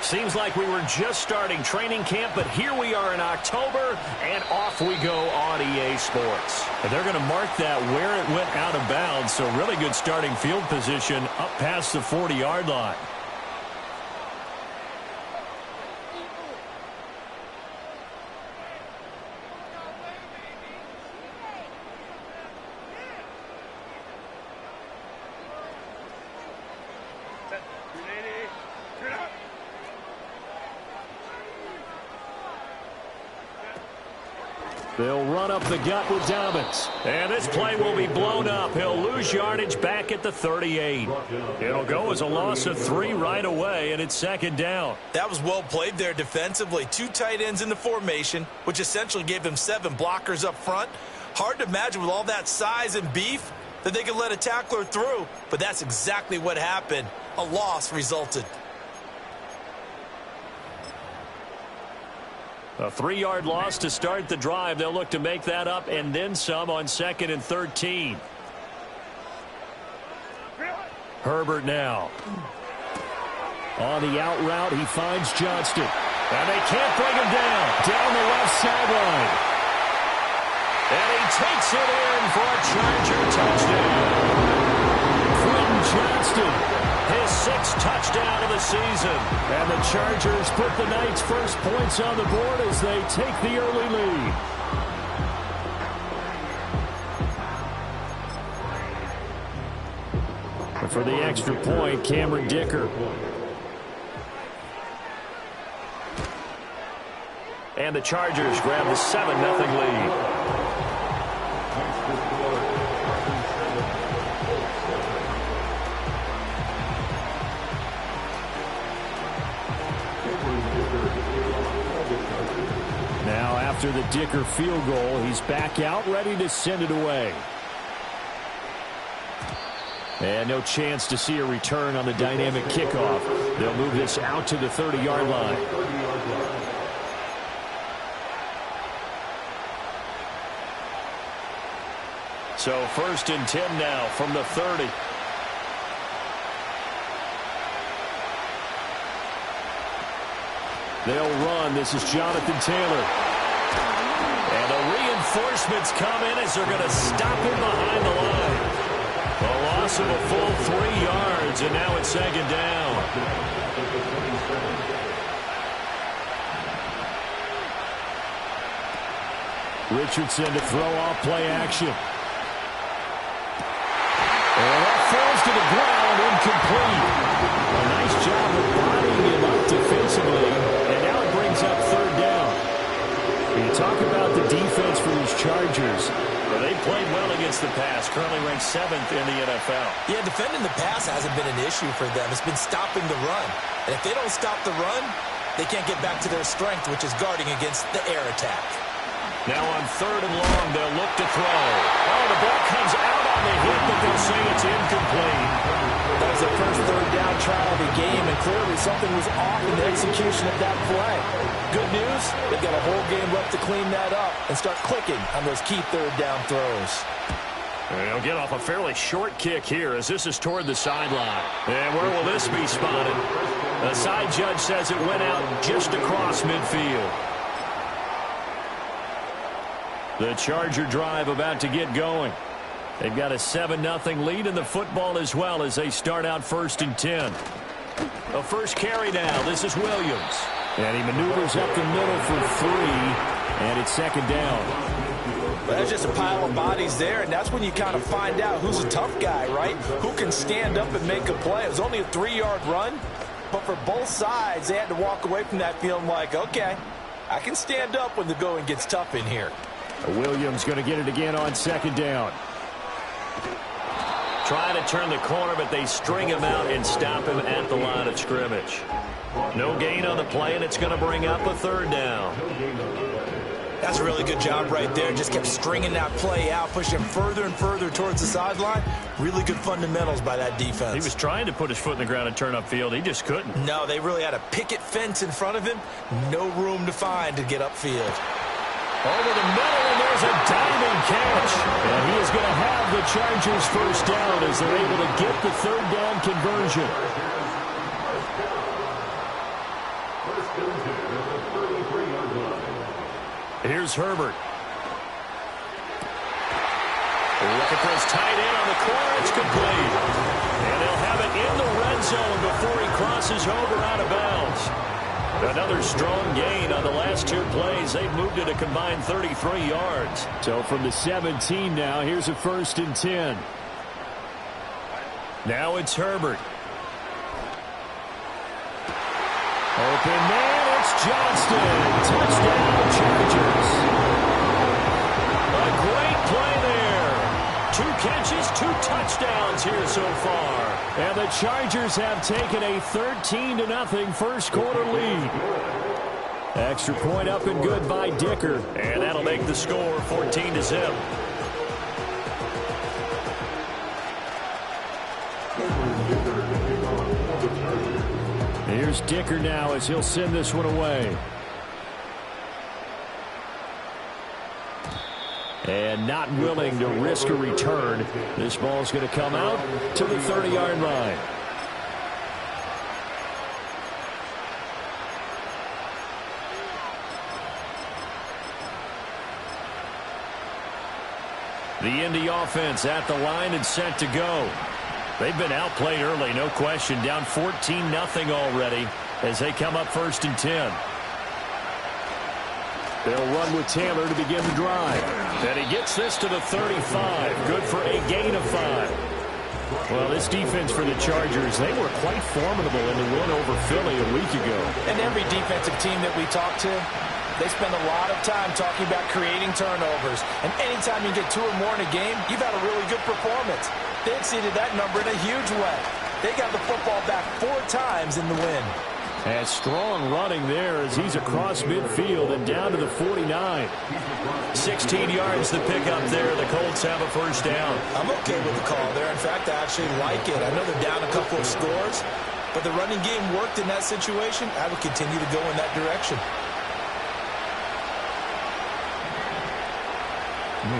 Seems like we were just starting training camp, but here we are in October, and off we go on EA Sports. And they're going to mark that where it went out of bounds, so really good starting field position up past the 40-yard line. They'll run up the gut with Dobbins. And this play will be blown up. He'll lose yardage back at the 38. It'll go as a loss of 3 right away, and it's second down. That was well played there defensively. 2 tight ends in the formation, which essentially gave them 7 blockers up front. Hard to imagine with all that size and beef that they could let a tackler through, but that's exactly what happened. A loss resulted. A 3-yard loss to start the drive. They'll look to make that up and then some on 2nd and 13. Herbert now. On the out route, he finds Johnston. And they can't bring him down. Down the left sideline. And he takes it in for a Charger touchdown. Quentin Johnston. His 6th touchdown of the season. And the Chargers put the Knights' first points on the board as they take the early lead. And for the extra point, Cameron Dicker. And the Chargers grab the 7-0 lead. Now, after the Dicker field goal, he's back out, ready to send it away. And no chance to see a return on the dynamic kickoff. They'll move this out to the 30-yard line. So 1st and 10 now from the 30. They'll run. This is Jonathan Taylor. And the reinforcements come in as they're going to stop him behind the line. A loss of a full 3 yards, and now it's 2nd down. Richardson to throw off play action. And that falls to the ground, incomplete. A nice job of bodying him up defensively. Up 3rd down. When you talk about the defense for these Chargers, well, they played well against the pass, currently ranked 7th in the NFL. Yeah, defending the pass hasn't been an issue for them. It's been stopping the run. And if they don't stop the run, they can't get back to their strength, which is guarding against the air attack. Now on 3rd and long, they'll look to throw. Oh, the ball comes out on the hit, but they'll say it's incomplete. That was their first 3rd down trial of the game, and clearly something was off in the execution of that play. Good news, they've got a whole game left to clean that up and start clicking on those key 3rd down throws. They'll get off a fairly short kick here as this is toward the sideline. And where will this be spotted? The side judge says it went out just across midfield. The Charger drive about to get going. They've got a 7-0 lead in the football as well as they start out 1st and 10. A first carry now. This is Williams. And he maneuvers up the middle for 3, and it's 2nd down. Well, there's just a pile of bodies there, and that's when you kind of find out who's a tough guy, right? Who can stand up and make a play. It was only a 3-yard run, but for both sides, they had to walk away from that feeling like, okay, I can stand up when the going gets tough in here. Williams going to get it again on 2nd down. Trying to turn the corner, but they string him out and stop him at the line of scrimmage. No gain on the play, and it's going to bring up a 3rd down. That's a really good job right there. Just kept stringing that play out, pushing him further and further towards the sideline. Really good fundamentals by that defense. He was trying to put his foot in the ground and turn upfield. He just couldn't. No, they really had a picket fence in front of him. No room to find to get upfield. Over the middle, and there's a diving catch. And he is going to have the Chargers first down as they're able to get the 3rd down conversion. is Herbert. Looking for his tight end on the corner. It's complete. And they'll have it in the red zone before he crosses over out of bounds. Another strong gain on the last two plays. They've moved it a combined 33 yards. So from the 17 now, here's a 1st and 10. Now it's Herbert. Open man, it's Johnston. Touchdown, Chargers. A great play there. 2 catches, 2 touchdowns here so far. And the Chargers have taken a 13-0 first quarter lead. Extra point up and good by Dicker. And that'll make the score 14-0. Here's Dicker now as he'll send this one away. And not willing to risk a return. This ball's going to come out to the 30-yard line. The Indy offense at the line and set to go. They've been outplayed early, no question. Down 14-0 already as they come up 1st and 10. They'll run with Taylor to begin the drive. And he gets this to the 35. Good for a gain of 5. Well, this defense for the Chargers, they were quite formidable in the win over Philly a week ago. And every defensive team that we talk to, they spend a lot of time talking about creating turnovers. And anytime you get 2 or more in a game, you've had a really good performance. They exceeded that number in a huge way. They got the football back 4 times in the win. And strong running there as he's across midfield and down to the 49. 16 yards to pick up there. The Colts have a 1st down. I'm okay with the call there. In fact, I actually like it. I know they're down a couple of scores, but the running game worked in that situation. I would continue to go in that direction.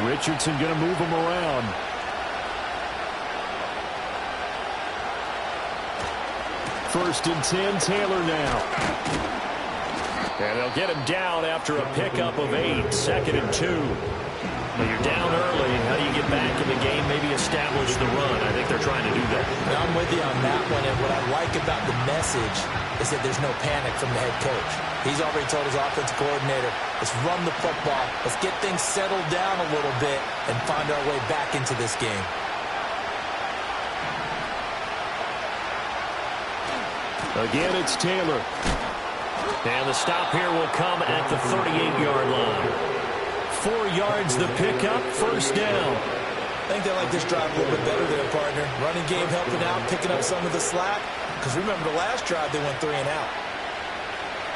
Richardson going to move him around. First and 10, Taylor now. And they'll get him down after a pickup of 8. 2nd and 2. Well, you're down early. How do you get back in the game? Maybe establish the run. I think they're trying to do that. Now, I'm with you on that one. And what I like about the message is that there's no panic from the head coach. He's already told his offensive coordinator, let's run the football. Let's get things settled down a little bit and find our way back into this game. Again, it's Taylor. And the stop here will come at the 38-yard line. 4 yards the pickup, 1st down. I think they like this drive a little bit better there, partner. Running game helping out, picking up some of the slack. Because remember, the last drive, they went 3 and out.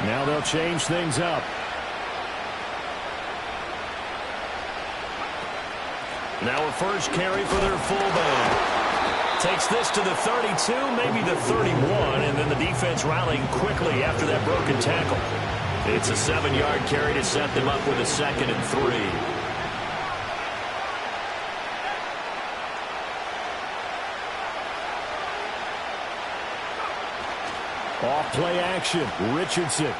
Now they'll change things up. Now a first carry for their fullback. Takes this to the 32, maybe the 31, and then the defense rallying quickly after that broken tackle. It's a 7-yard carry to set them up with a 2nd and 3. Off play action, Richardson.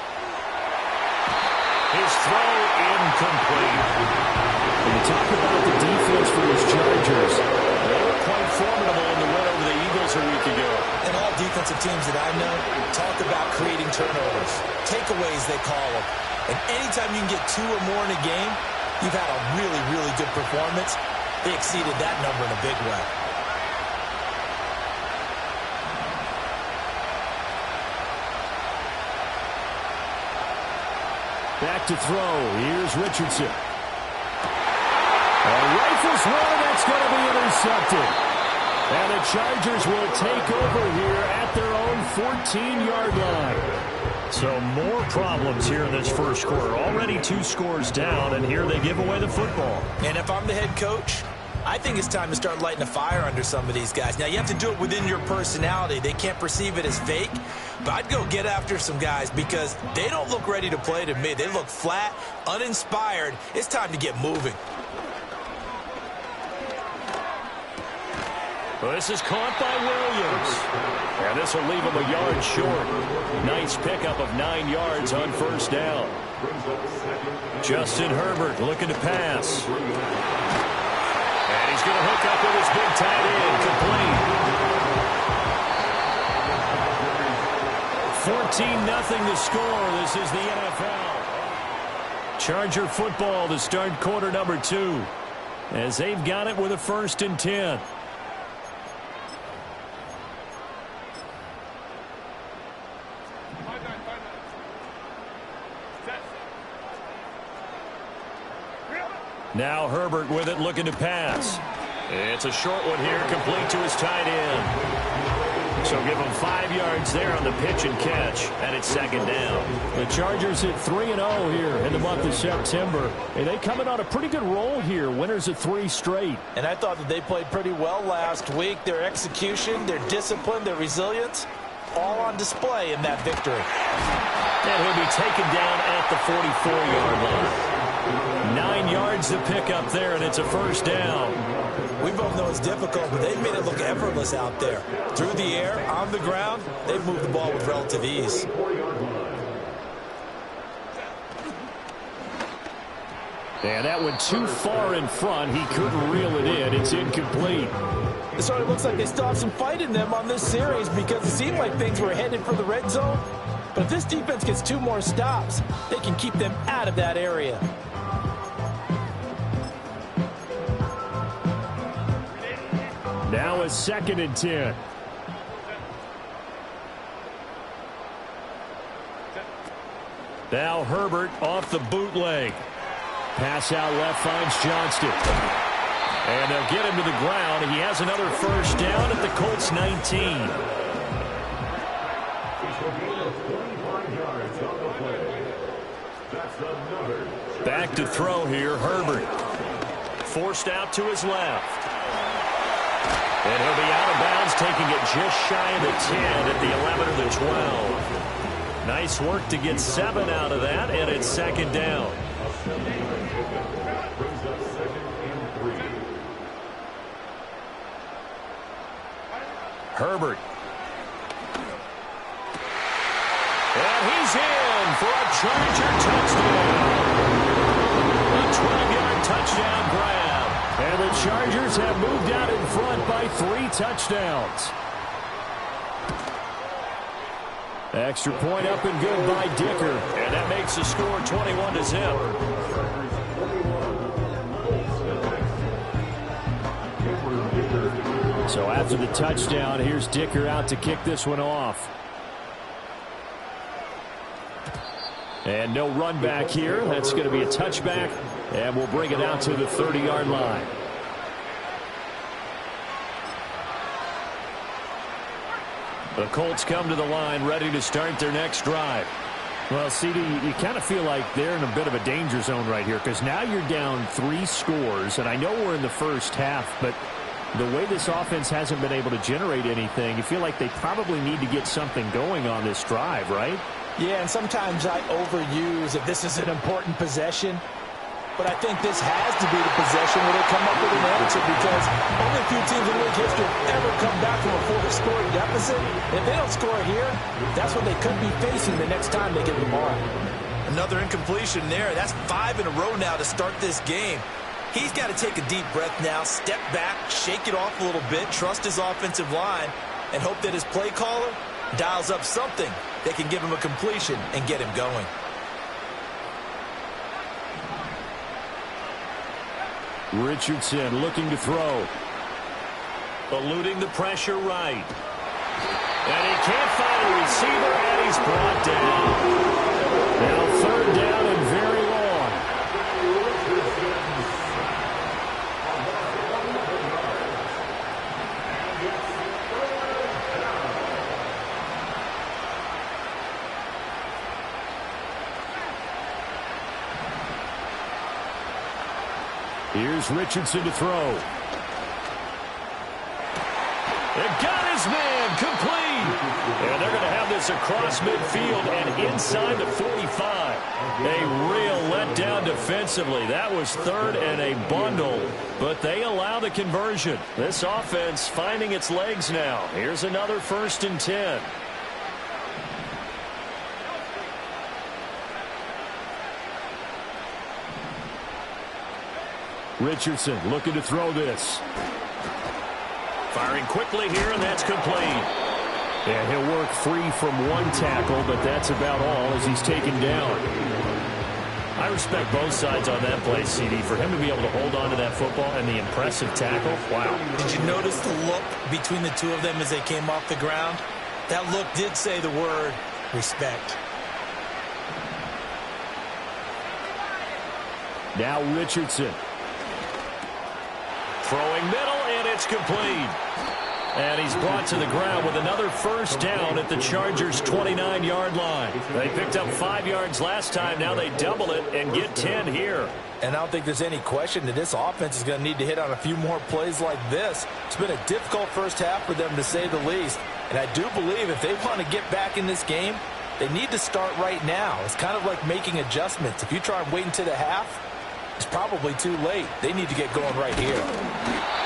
His throw incomplete. When you talk about the defense for his Chargers, they were quite formidable in the win over the Eagles a week ago. And all defensive teams that I know talk about creating turnovers. Takeaways, they call them. And anytime you can get 2 or more in a game, you've had a really, really good performance. They exceeded that number in a big way. Back to throw. Here's Richardson. Rifles one, that's going to be intercepted. And the Chargers will take over here at their own 14-yard line. So more problems here in this first quarter. Already 2 scores down, and here they give away the football. And if I'm the head coach, I think it's time to start lighting a fire under some of these guys. Now, you have to do it within your personality. They can't perceive it as fake. But I'd go get after some guys because they don't look ready to play to me. They look flat, uninspired. It's time to get moving. Well, this is caught by Williams. And this will leave him a yard short. Nice pickup of 9 yards on 1st down. Justin Herbert looking to pass. And he's going to hook up with his big tight end, complete. 14-0 the score. This is the NFL. Charger football to start quarter number 2. As they've got it with a 1st and 10. Now Herbert with it, looking to pass. It's a short one here, complete to his tight end. So give him 5 yards there on the pitch and catch, and it's 2nd down. The Chargers hit 3-0 here in the month of September. And they coming on a pretty good roll here, winners of 3 straight. And I thought that they played pretty well last week. Their execution, their discipline, their resilience, all on display in that victory. And he'll be taken down at the 44-yard line. 9 yards to pick up there, and it's a 1st down. We both know it's difficult, but they've made it look effortless out there. Through the air, on the ground, they've moved the ball with relative ease. And that went too far in front. He couldn't reel it in. It's incomplete. It sort of looks like they still have some fight in them on this series because it seemed like things were headed for the red zone. But if this defense gets 2 more stops, they can keep them out of that area. Now a 2nd and 10. Now Herbert off the bootleg. Pass out left finds Johnston. And they'll get him to the ground. He has another 1st down at the Colts 19. Back to throw here, Herbert. Forced out to his left. And he'll be out of bounds, taking it just shy of the 10 at the 11 or the 12. Nice work to get 7 out of that, and it's 2nd down. Herbert. And he's in for a Charger touchdown. A 12-yard touchdown grab. And the Chargers have moved out in front by 3 touchdowns. Extra point up and good by Dicker. And that makes the score 21-0. So after the touchdown, here's Dicker out to kick this one off. And no run back here. That's going to be a touchback. And we'll bring it out to the 30-yard line. The Colts come to the line ready to start their next drive. Well, CD, you kind of feel like they're in a bit of a danger zone right here because now you're down 3 scores. And I know we're in the first half, but the way this offense hasn't been able to generate anything, you feel like they probably need to get something going on this drive, right? Yeah, and sometimes I overuse if this is an important possession. But I think this has to be the possession where they come up with an answer because only a few teams in league history have ever come back from a 4-score deficit. If they don't score here, that's what they could be facing the next time they get the ball. Another incompletion there. That's 5 in a row now to start this game. He's got to take a deep breath now, step back, shake it off a little bit, trust his offensive line, and hope that his play caller dials up something that can give him a completion and get him going. Richardson looking to throw. Eluding the pressure right. And he can't find a receiver, and he's brought down. Now 3rd down and very long. Here's Richardson to throw. It got his man complete. And they're going to have this across midfield and inside the 45. A real letdown defensively. That was 3rd and a bundle, but they allow the conversion. This offense finding its legs now. Here's another 1st and 10. Richardson looking to throw this. Firing quickly here, and that's complete. And he'll work free from one tackle, but that's about all as he's taken down. I respect both sides on that play, CD. For him to be able to hold on to that football and the impressive tackle, wow. Did you notice the look between the two of them as they came off the ground? That look did say the word respect. Now Richardson. Throwing middle, and it's complete. And he's brought to the ground with another first down at the Chargers' 29-yard line. They picked up 5 yards last time. Now they double it and get 10 here. And I don't think there's any question that this offense is going to need to hit on a few more plays like this. It's been a difficult first half for them, to say the least. And I do believe if they want to get back in this game, they need to start right now. It's kind of like making adjustments. If you try and wait until the half, it's probably too late. They need to get going right here.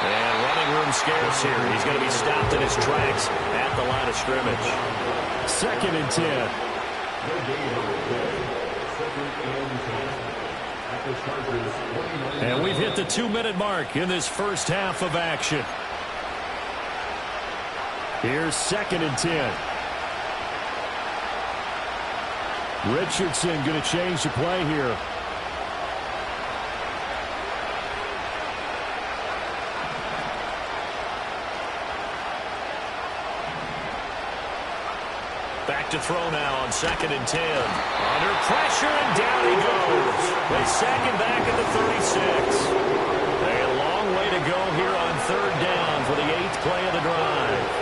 And running room scarce here. He's going to be stopped in his tracks at the line of scrimmage. 2nd and 10. And we've hit the 2-minute mark in this first half of action. Here's 2nd and 10. Richardson going to change the play here. Back to throw now on 2nd and 10. Under pressure, and down he goes. They sack him back at the 36. A long way to go here on 3rd down for the 8th play of the drive.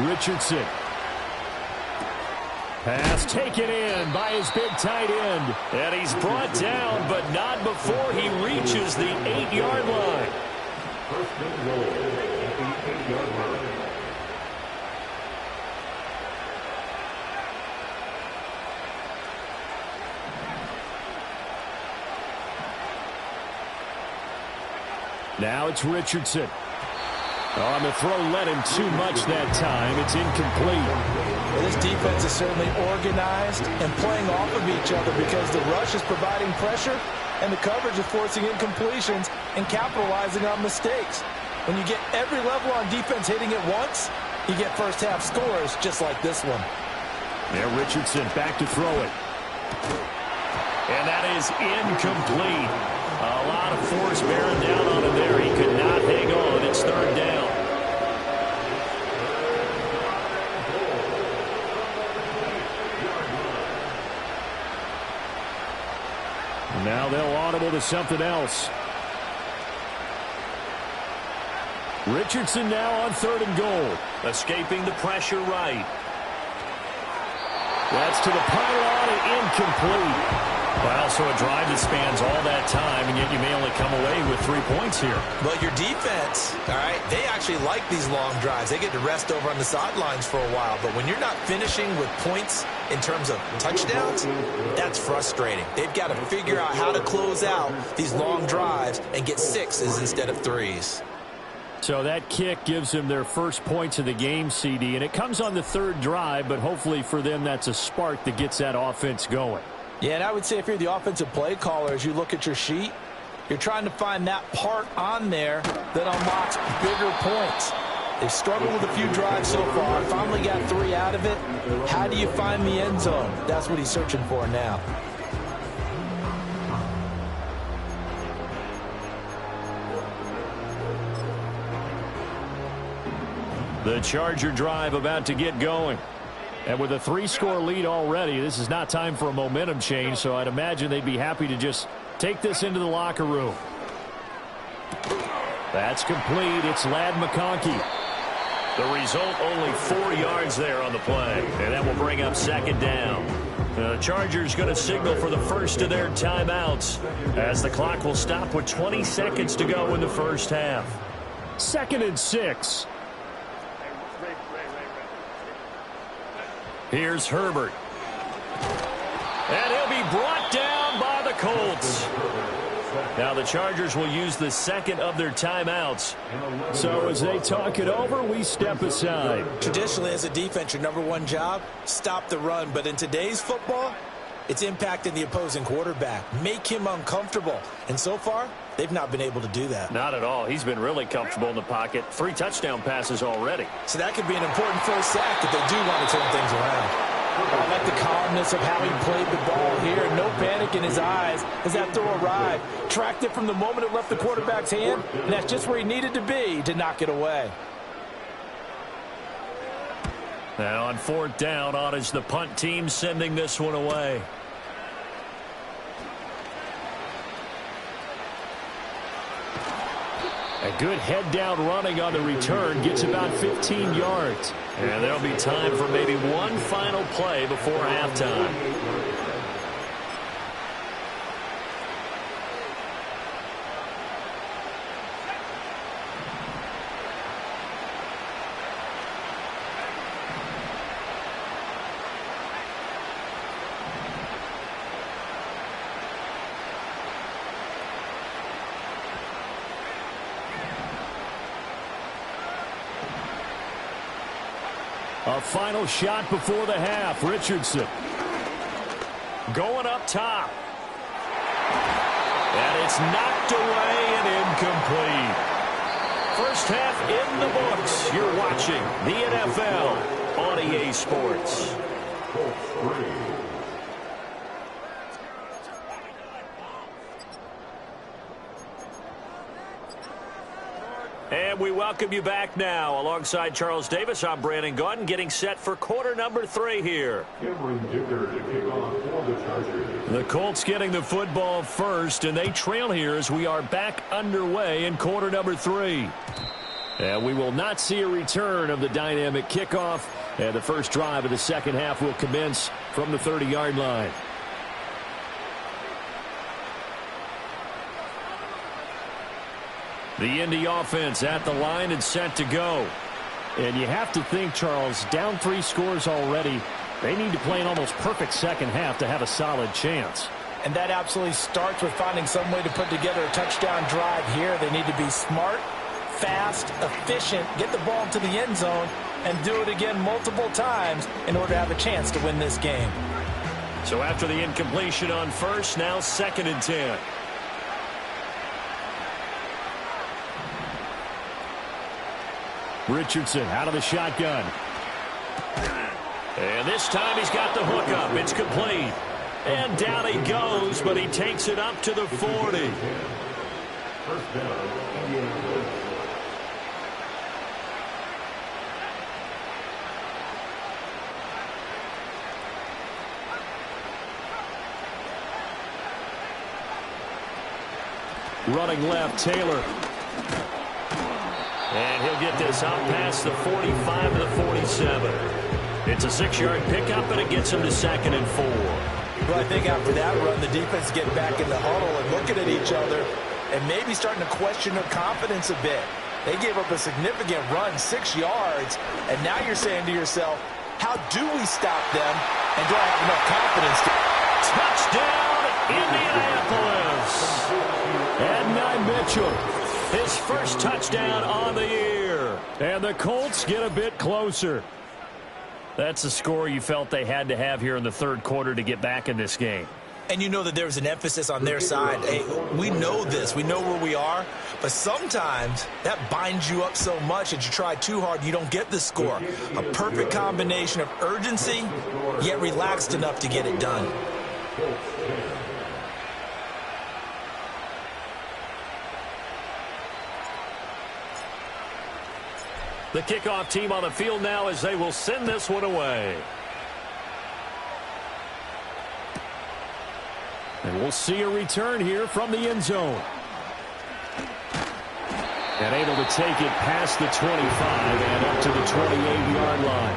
Richardson. Pass taken in by his big tight end. And he's brought down, but not before he reaches the 8-yard line. First and goal at the 8-yard line. Now it's Richardson. On the throw, led him too much that time. It's incomplete. Well, this defense is certainly organized and playing off of each other because the rush is providing pressure and the coverage is forcing incompletions and capitalizing on mistakes. When you get every level on defense hitting at once, you get first half scores just like this one. There, Richardson back to throw it. And that is incomplete. A lot of force bearing down on him there. He could not hang on. It's 3rd down. Now they'll audible to something else. Richardson now on 3rd and goal. Escaping the pressure right. That's to the pylon and incomplete. Well, so a drive that spans all that time, and yet you may only come away with 3 points here. Well, your defense, all right, they actually like these long drives. They get to rest over on the sidelines for a while. But when you're not finishing with points in terms of touchdowns, that's frustrating. They've got to figure out how to close out these long drives and get 6s instead of 3s. So that kick gives them their first points of the game, CD, and it comes on the 3rd drive, but hopefully for them that's a spark that gets that offense going. Yeah, and I would say if you're the offensive play caller, as you look at your sheet, you're trying to find that part on there that unlocks bigger points. They've struggled with a few drives so far, finally got 3 out of it. How do you find the end zone? That's what he's searching for now. The Charger drive about to get going. And with a 3-score lead already, this is not time for a momentum change, so I'd imagine they'd be happy to just take this into the locker room. That's complete. It's Ladd McConkey. The result, only 4 yards there on the play, and that will bring up 2nd down. The Chargers going to signal for the first of their timeouts as the clock will stop with 20 seconds to go in the first half. 2nd and 6. Here's Herbert. And he'll be brought down by the Colts. Now the Chargers will use the second of their timeouts. So as they talk it over, we step aside. Traditionally, as a defense, your number one job, stop the run. But in today's football, it's impacting the opposing quarterback. Make him uncomfortable. And so far, they've not been able to do that. Not at all. He's been really comfortable in the pocket. 3 touchdown passes already. So that could be an important first sack if they do want to turn things around. I like the calmness of how he played the ball here. No panic in his eyes as that throw arrived. Tracked it from the moment it left the quarterback's hand, and that's just where he needed to be to knock it away. Now on 4th down, on is the punt team sending this one away. A good head-down running on the return gets about 15 yards. And there'll be time for maybe one final play before halftime. A final shot before the half. Richardson going up top. And it's knocked away and incomplete. First half in the books. You're watching the NFL on EA Sports. And we welcome you back now. Alongside Charles Davis, I'm Brandon Gaudin, getting set for quarter number 3 here. The Colts getting the football first, and they trail here as we are back underway in quarter number 3. And we will not see a return of the dynamic kickoff, and the first drive of the second half will commence from the 30-yard line. The Indy offense at the line and set to go. And you have to think, Charles, down 3 scores already. They need to play an almost perfect second half to have a solid chance. And that absolutely starts with finding some way to put together a touchdown drive here. They need to be smart, fast, efficient, get the ball into the end zone, and do it again multiple times in order to have a chance to win this game. So after the incompletion on first, now 2nd and 10. Richardson out of the shotgun. And this time he's got the hook up. It's complete. And down he goes, but he takes it up to the 40. Running left, Taylor. And he'll get this out past the 45 to the 47. It's a 6-yard pickup, and it gets him to 2nd and 4. Well, I think after that run, the defense get back in the huddle and looking at each other and maybe starting to question their confidence a bit. They gave up a significant run, 6 yards, and now you're saying to yourself, how do we stop them, and do I have enough confidence to... Touchdown, Indianapolis! And Mitchell. His first touchdown on the year. And the Colts get a bit closer. That's the score you felt they had to have here in the 3rd quarter to get back in this game. And you know that there's an emphasis on their side. Hey, we know this. We know where we are. But sometimes that binds you up so much that you try too hard, you don't get the score. A perfect combination of urgency, yet relaxed enough to get it done. The kickoff team on the field now as they will send this one away. And we'll see a return here from the end zone. And able to take it past the 25 and up to the 28-yard line.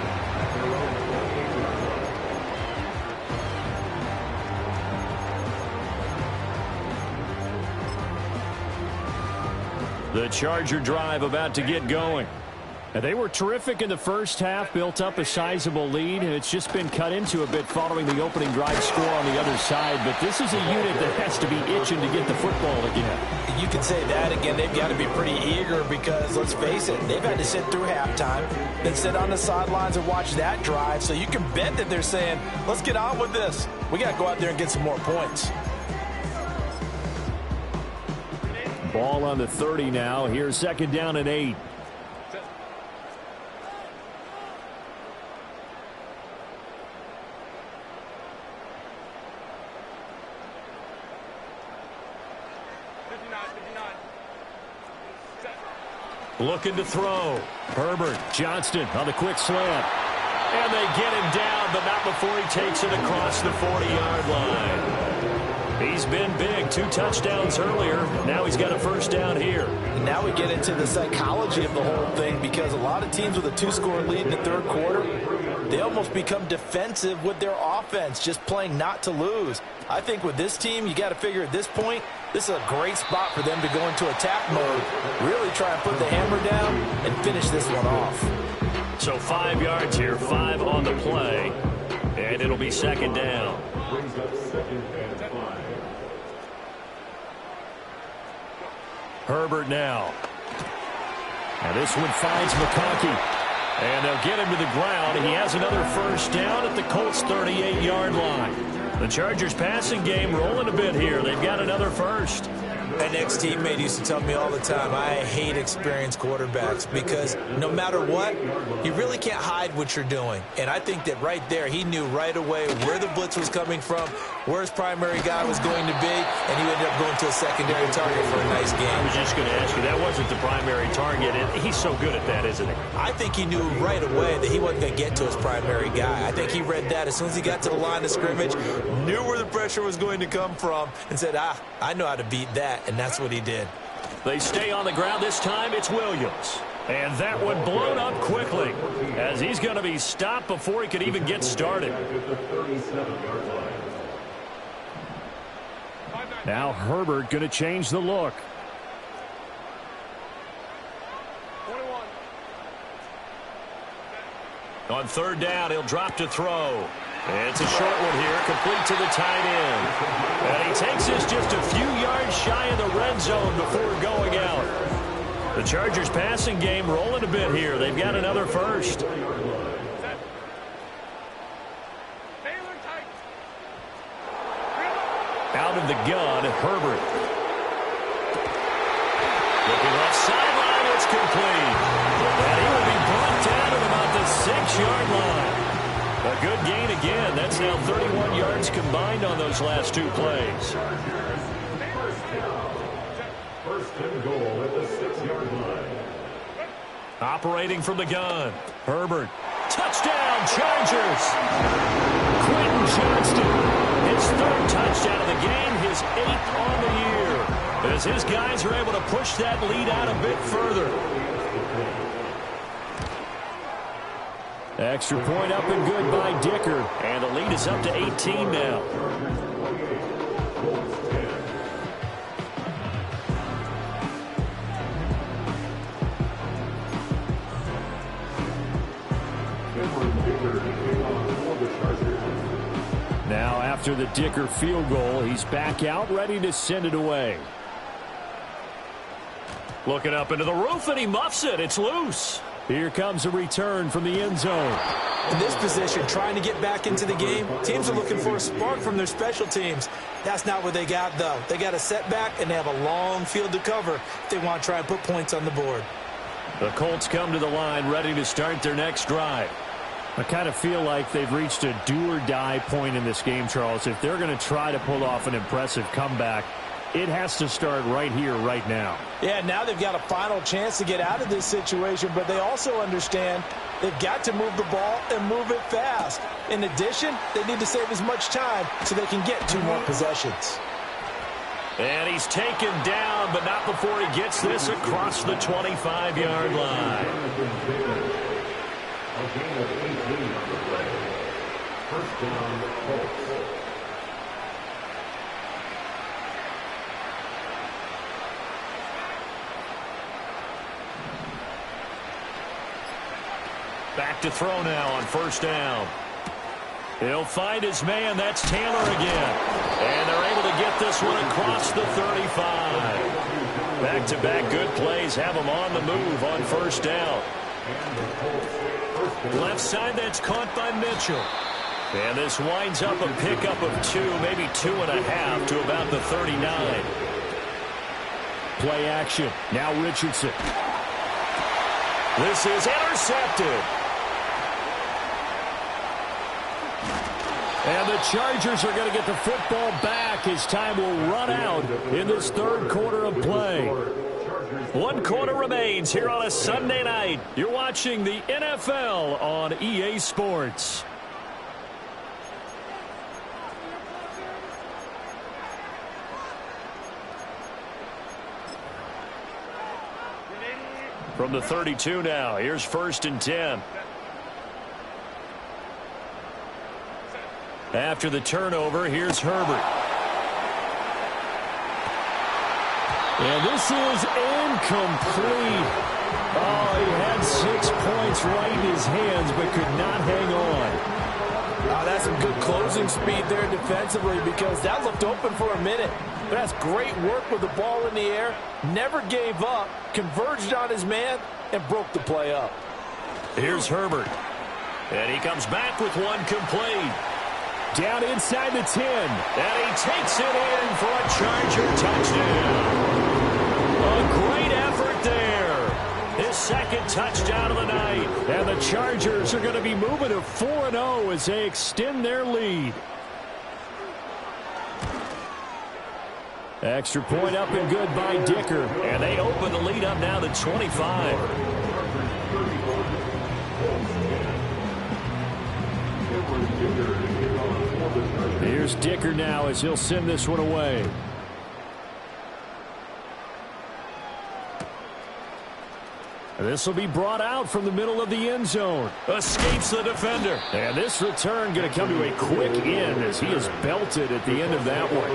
The Charger drive about to get going. And they were terrific in the first half, built up a sizable lead, and it's just been cut into a bit following the opening drive score on the other side. But this is a unit that has to be itching to get the football again. You can say that again. They've got to be pretty eager because, let's face it, they've had to sit through halftime, then sit on the sidelines and watch that drive. So you can bet that they're saying, let's get on with this. We got to go out there and get some more points. Ball on the 30 now. Here's second down and 8. Looking to throw. Herbert, Johnston on the quick slant. And they get him down, but not before he takes it across the 40-yard line. He's been big. 2 touchdowns earlier. Now he's got a first down here. Now we get into the psychology of the whole thing because a lot of teams with a 2-score lead in the third quarter, they almost become defensive with their offense, just playing not to lose. I think with this team, you got to figure at this point, this is a great spot for them to go into attack mode, really try and put the hammer down and finish this one off. So 5 yards here, 5 on the play, and it'll be second down. Herbert now. And this one finds McConkey. And they'll get him to the ground. He has another first down at the Colts' 38-yard line. The Chargers passing game rolling a bit here. They've got another first. An ex-teammate used to tell me all the time, I hate experienced quarterbacks because no matter what, you really can't hide what you're doing. And I think that right there, he knew right away where the blitz was coming from, where his primary guy was going to be, and he ended up going to a secondary target for a nice game. I was just going to ask you, that wasn't the primary target. He's so good at that, isn't he? I think he knew right away that he wasn't going to get to his primary guy. I think he read that as soon as he got to the line of scrimmage, knew where the pressure was going to come from, and said, I know how to beat that. And that's what he did. They stay on the ground. This time it's Williams. And that one blown up quickly as he's going to be stopped before he could even get started. Now Herbert going to change the look. On third down, he'll drop to throw. It's a short one here, complete to the tight end. And he takes this just a few yards shy of the red zone before going out. The Chargers passing game rolling a bit here. They've got another first. Out of the gun, Herbert. Looking left sideline, it's complete. And he will be brought down at about the 6-yard line. A good gain again. That's now 31 yards combined on those last 2 plays. First and goal at the 6-yard line. Operating from the gun. Herbert. Touchdown, Chargers. Quentin Johnston. His 3rd touchdown of the game, his 8th on the year. As his guys are able to push that lead out a bit further. Extra point up and good by Dicker. And the lead is up to 18 now. Now after the Dicker field goal, he's back out ready to send it away. Looking up into the roof and he muffs it. It's loose. Here comes a return from the end zone. In this position, trying to get back into the game, teams are looking for a spark from their special teams. That's not what they got, though. They got a setback, and they have a long field to cover if they want to try and put points on the board. The Colts come to the line ready to start their next drive. I kind of feel like they've reached a do-or-die point in this game, Charles. If they're going to try to pull off an impressive comeback, it has to start right here, right now. Yeah, now they've got a final chance to get out of this situation, but they also understand they've got to move the ball and move it fast. In addition, they need to save as much time so they can get 2 more possessions. And he's taken down, but not before he gets this across the 25-yard line. A gain of 18 on the play. First down, Colts. Back to throw now on first down. He'll find his man. That's Taylor again. And they're able to get this one across the 35. Back-to-back good plays have him on the move on first down. Left side, that's caught by Mitchell. And this winds up a pickup of 2, maybe 2.5 to about the 39. Play action. Now Richardson. This is intercepted. And the Chargers are going to get the football back as time will run out in this third quarter of play. 1 quarter remains here on a Sunday night. You're watching the NFL on EA Sports. From the 32 now, here's 1st and 10. After the turnover, here's Herbert. And this is incomplete. Oh, he had 6 points right in his hands, but could not hang on. That's some good closing speed there defensively, because that looked open for a minute. But that's great work with the ball in the air. Never gave up, converged on his man, and broke the play up. Here's Herbert. And he comes back with one complete. Down inside the 10. And he takes it in for a Charger touchdown. A great effort there. His second touchdown of the night. And the Chargers are going to be moving to 4-0 as they extend their lead. Extra point up and good by Dicker. And they open the lead up now to 25. Here's Dicker now as he'll send this one away. This will be brought out from the middle of the end zone. Escapes the defender. And this return going to come to a quick end as he is belted at the end of that one.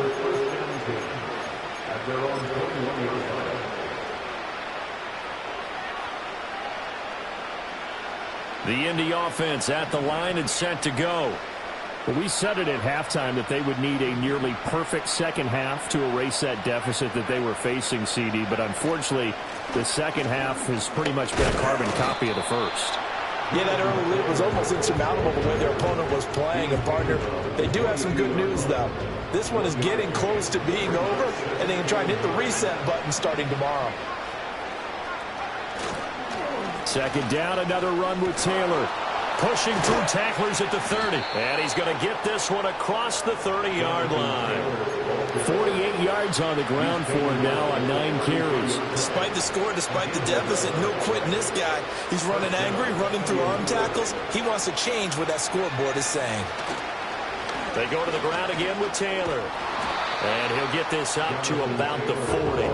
The Indy offense at the line and set to go. Well, we said it at halftime that they would need a nearly perfect second half to erase that deficit that they were facing, CD. But unfortunately, the second half has pretty much been a carbon copy of the first. Yeah, that early lead was almost insurmountable the way their opponent was playing. And, partner, they do have some good news, though. This one is getting close to being over, and they can try and hit the reset button starting tomorrow. Second down, another run with Taylor. Pushing through tacklers at the 30. And he's going to get this one across the 30-yard line. 48 yards on the ground for him now on 9 carries. Despite the score, despite the deficit, no quitting this guy. He's running angry, running through arm tackles. He wants to change what that scoreboard is saying. They go to the ground again with Taylor. And he'll get this up to about the 40.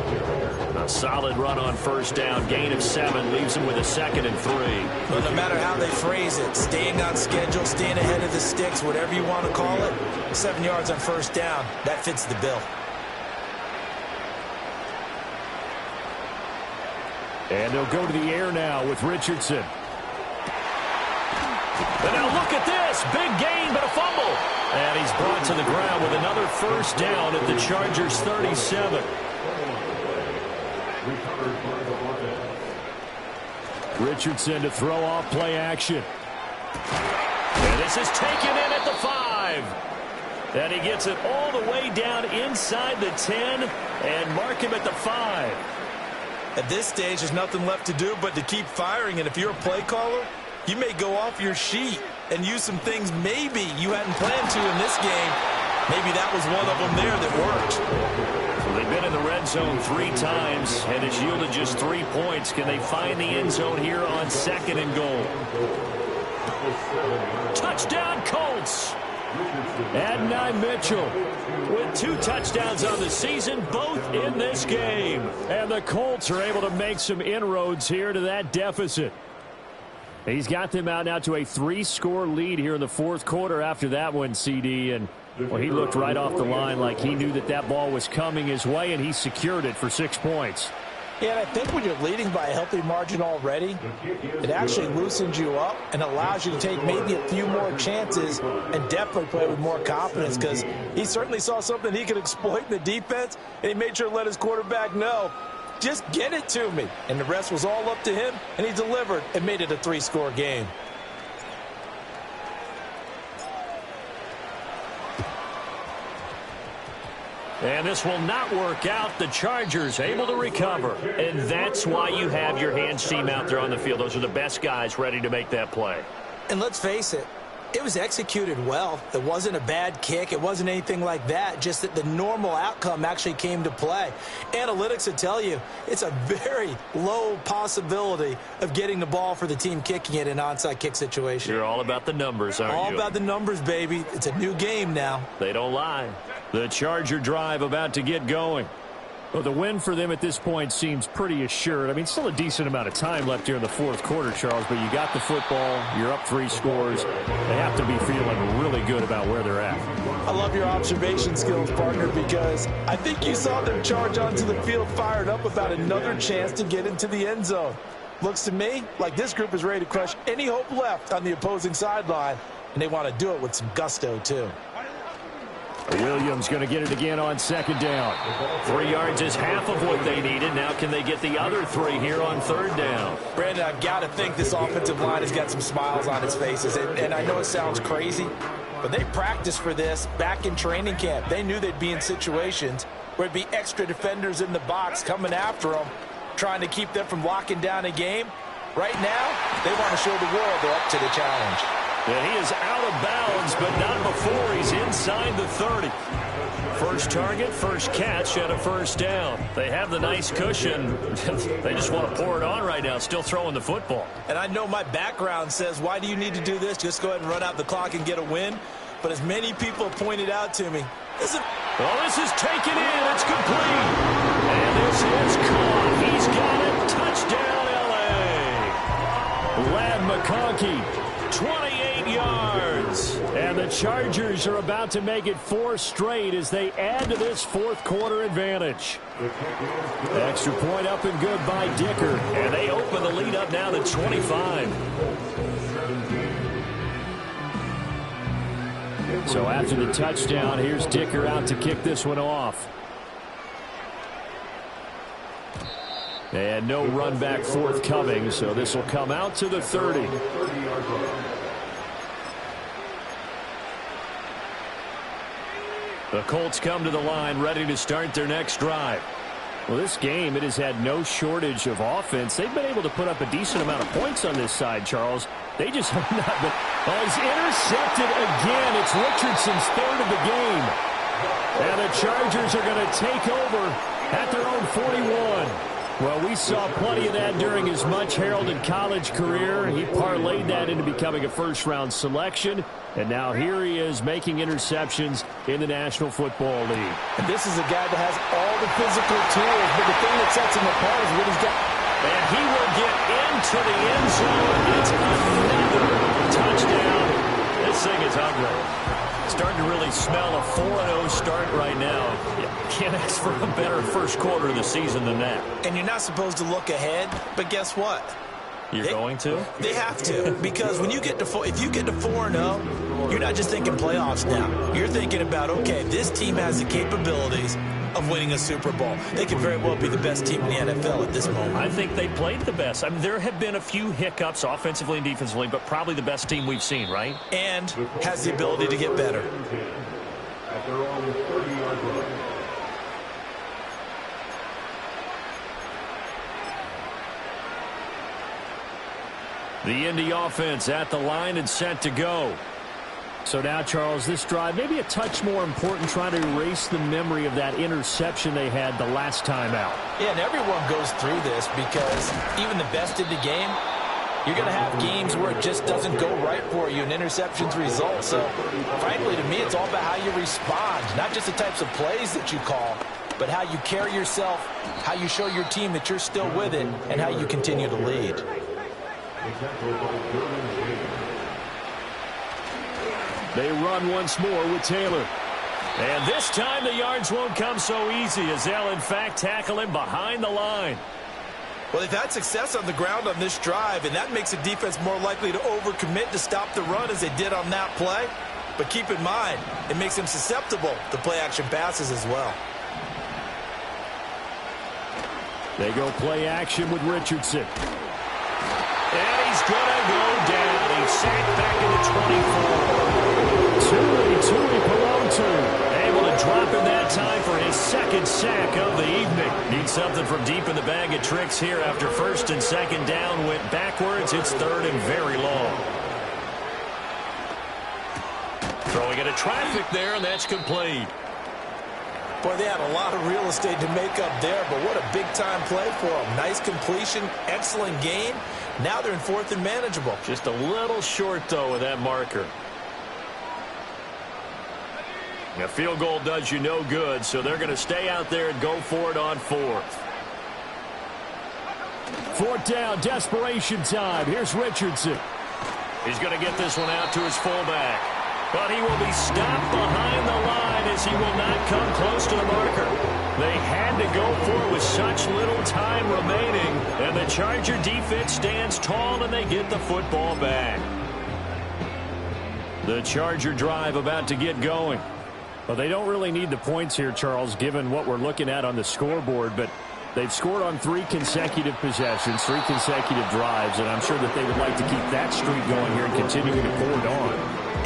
A solid run on first down. Gain of 7 leaves him with a 2nd and 3. Well, no matter how they phrase it, staying on schedule, staying ahead of the sticks, whatever you want to call it, 7 yards on first down, that fits the bill. And they'll go to the air now with Richardson. And now look at this. Big gain, but a fumble. And he's brought to the ground with another first down at the Chargers' 37. Richardson to throw off play action. And this is taken in at the 5. And he gets it all the way down inside the 10 and mark him at the 5. At this stage, there's nothing left to do but to keep firing. And if you're a play caller, you may go off your sheet and use some things maybe you hadn't planned to in this game. Maybe that was one of them there that worked. Well, they've been in the red zone 3 times, and it's yielded just 3 points. Can they find the end zone here on 2nd and goal? Touchdown, Colts! Adonai Mitchell with 2 touchdowns on the season, both in this game. And the Colts are able to make some inroads here to that deficit. He's got them out now to a 3-score lead here in the 4th quarter after that one, CD. And, well, he looked right off the line like he knew that that ball was coming his way, and he secured it for 6 points. Yeah, and I think when you're leading by a healthy margin already, it actually loosens you up and allows you to take maybe a few more chances and definitely play with more confidence, because he certainly saw something he could exploit in the defense, and he made sure to let his quarterback know, just get it to me. And the rest was all up to him, and he delivered and made it a 3-score game. And this will not work out. The Chargers able to recover. And that's why you have your hands team out there on the field. Those are the best guys ready to make that play. And let's face it, it was executed well. It wasn't a bad kick. It wasn't anything like that. Just that the normal outcome actually came to play. Analytics will tell you it's a very low possibility of getting the ball for the team kicking it in an onside kick situation. You're all about the numbers, aren't you? All about the numbers, baby. It's a new game now. They don't lie. The Charger drive about to get going. Well, the win for them at this point seems pretty assured. I mean, still a decent amount of time left here in the fourth quarter, Charles, but you got the football, you're up 3 scores. They have to be feeling really good about where they're at. I love your observation skills, partner, because I think you saw them charge onto the field fired up about another chance to get into the end zone. Looks to me like this group is ready to crush any hope left on the opposing sideline, and they want to do it with some gusto, too. Williams going to get it again on second down. 3 yards is half of what they needed. Now can they get the other 3 here on third down? Brandon, I've got to think this offensive line has got some smiles on its faces. And I know it sounds crazy, but they practiced for this back in training camp. They knew they'd be in situations where it'd be extra defenders in the box coming after them, trying to keep them from locking down a game. Right now, they want to show the world they're up to the challenge. And he is out of bounds, but not before he's inside the 30. First target, first catch, and a first down. They have the nice cushion. They just want to pour it on right now, still throwing the football. And I know my background says, why do you need to do this? Just go ahead and run out the clock and get a win. But as many people pointed out to me, this is taken in. It's complete. And this is caught. He's got it. Touchdown, L.A. Lad McConkey. 28 yards. And the Chargers are about to make it 4 straight as they add to this fourth quarter advantage. Extra point up and good by Dicker. And they open the lead up now to 25. So after the touchdown, here's Dicker out to kick this one off. And no run back forthcoming, so this will come out to the 30. The Colts come to the line ready to start their next drive. Well, this game, it has had no shortage of offense. They've been able to put up a decent amount of points on this side, Charles. They just have not been. Oh, he's intercepted again. It's Richardson's 3rd of the game. And the Chargers are going to take over at their own 41. Well, we saw plenty of that during his much heralded college career. He parlayed that into becoming a first-round selection. And now here he is making interceptions in the National Football League. And this is a guy that has all the physical tools, but the thing that sets him apart is what he's got. And he will get into the end zone. It's another touchdown. This thing is ugly. Starting to really smell a 4-0 start right now. You can't ask for a better first quarter of the season than that. And you're not supposed to look ahead, but guess what? You're going to? They have to, because when you get to if you get to 4-0, you're not just thinking playoffs now. You're thinking about, okay, this team has the capabilities of winning a Super Bowl. They could very well be the best team in the NFL at this moment. I think they played the best. I mean, there have been a few hiccups offensively and defensively, but probably the best team we've seen, right? And has the ability to get better. At their own 30-yard line. The Indy offense at the line and set to go. So now, Charles, this drive maybe a touch more important, trying to erase the memory of that interception they had the last time out. Yeah, and everyone goes through this because even the best in the game, you're going to have games where it just doesn't go right for you and interceptions result. So, frankly, to me, it's all about how you respond, not just the types of plays that you call, but how you carry yourself, how you show your team that you're still with it, and how you continue to lead. They run once more with Taylor. And this time the yards won't come so easy as they'll, in fact, tackle him behind the line. Well, they've had success on the ground on this drive, and that makes the defense more likely to overcommit to stop the run as they did on that play. But keep in mind, it makes them susceptible to play-action passes as well. They go play action with Richardson. And he's going to go down. He's sacked back in the 24. Tui Pelotu able to drop in that time for his second sack of the evening. Needs something from deep in the bag of tricks here after first and second down went backwards. It's third and very long. Throwing into traffic there, and that's complete. Boy, they had a lot of real estate to make up there, but what a big-time play for them. Nice completion, excellent gain. Now they're in fourth and manageable. Just a little short, though, with that marker. A field goal does you no good, so they're going to stay out there and go for it on fourth. Fourth down, desperation time. Here's Richardson. He's going to get this one out to his fullback. But he will be stopped behind the line as he will not come close to the marker. They had to go for it with such little time remaining. And the Charger defense stands tall and they get the football back. The Charger drive about to get going. Well, they don't really need the points here, Charles, given what we're looking at on the scoreboard. But they've scored on 3 consecutive possessions, 3 consecutive drives. And I'm sure that they would like to keep that streak going here and continuing to pour it on.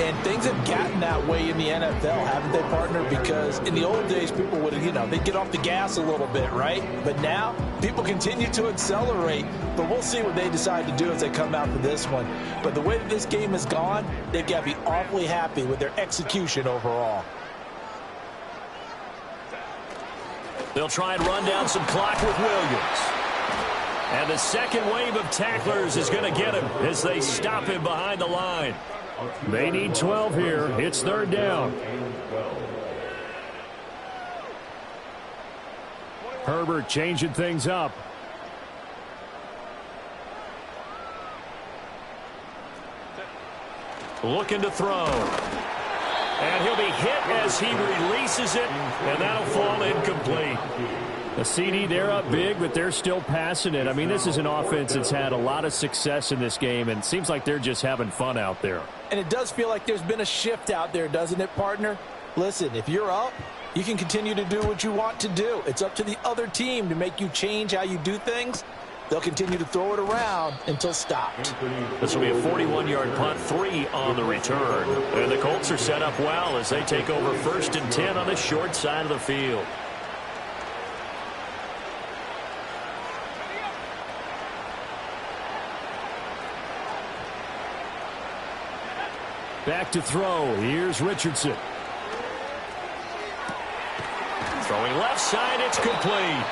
And things have gotten that way in the NFL, haven't they, partner? Because in the old days, people would, they'd get off the gas a little bit, right? But now, people continue to accelerate. But we'll see what they decide to do as they come out for this one. But the way that this game has gone, they've got to be awfully happy with their execution overall. They'll try and run down some clock with Williams. And the second wave of tacklers is going to get him as they stop him behind the line. They need 12 here. It's third down. Herbert changing things up. Looking to throw. And he'll be hit as he releases it, and that'll fall incomplete. The CD, they're up big, but they're still passing it. I mean, this is an offense that's had a lot of success in this game, and it seems like they're just having fun out there. And it does feel like there's been a shift out there, doesn't it, partner? Listen, if you're up, you can continue to do what you want to do. It's up to the other team to make you change how you do things. They'll continue to throw it around until stopped. This will be a 41-yard punt, 3 on the return. And the Colts are set up well as they take over first and 10 on the short side of the field. Back to throw. Here's Richardson. Throwing left side, it's complete.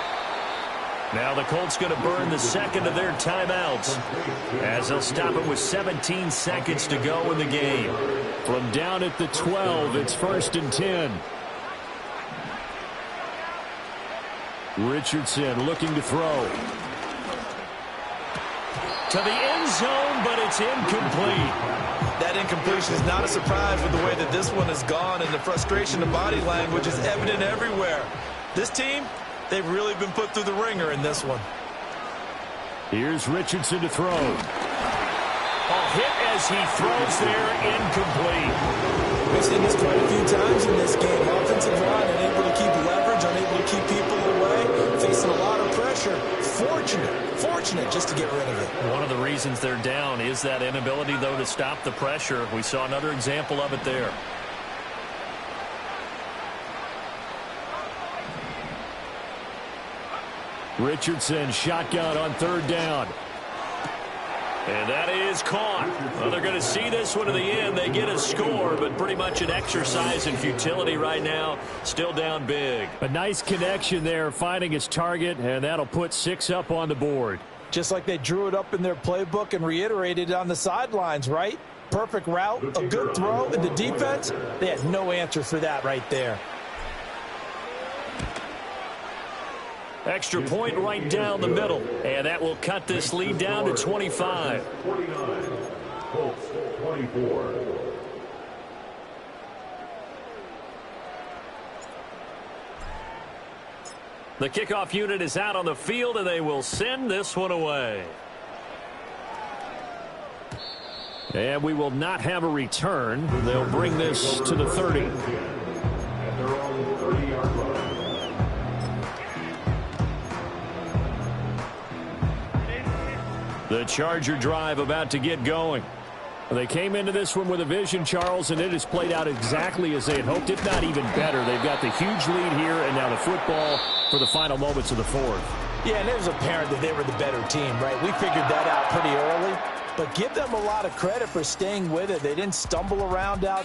Now the Colts going to burn the second of their timeouts as they'll stop it with 17 seconds to go in the game. From down at the 12, it's first and 10. Richardson looking to throw. To the end zone, but it's incomplete. That incompletion is not a surprise with the way that this one has gone, and the frustration of body language is evident everywhere. This team, they've really been put through the ringer in this one. Here's Richardson to throw. A hit as he throws there, incomplete. We've seen this quite a few times in this game. Offensive line unable to keep leverage, unable to keep people away, facing a lot of pressure. Fortunate just to get rid of it. One of the reasons they're down is that inability, though, to stop the pressure. We saw another example of it there. Richardson shotgun on third down. And that is caught. Well, they're going to see this one to the end. They get a score, but pretty much an exercise in futility right now. Still down big. A nice connection there, finding his target, and that'll put 6 up on the board. Just like they drew it up in their playbook and reiterated it on the sidelines, right? Perfect route, a good throw, and the defense, they had no answer for that right there. Extra point right down the middle. And that will cut this lead down to 25. 49, Colts 24. The kickoff unit is out on the field, and they will send this one away. And we will not have a return. They'll bring this to the 30. At their own 30-yard line. The Charger drive about to get going. They came into this one with a vision, Charles, and it has played out exactly as they had hoped, if not even better. They've got the huge lead here, and now the football for the final moments of the fourth. Yeah, and it was apparent that they were the better team, right? We figured that out pretty early, but give them a lot of credit for staying with it. They didn't stumble around out there.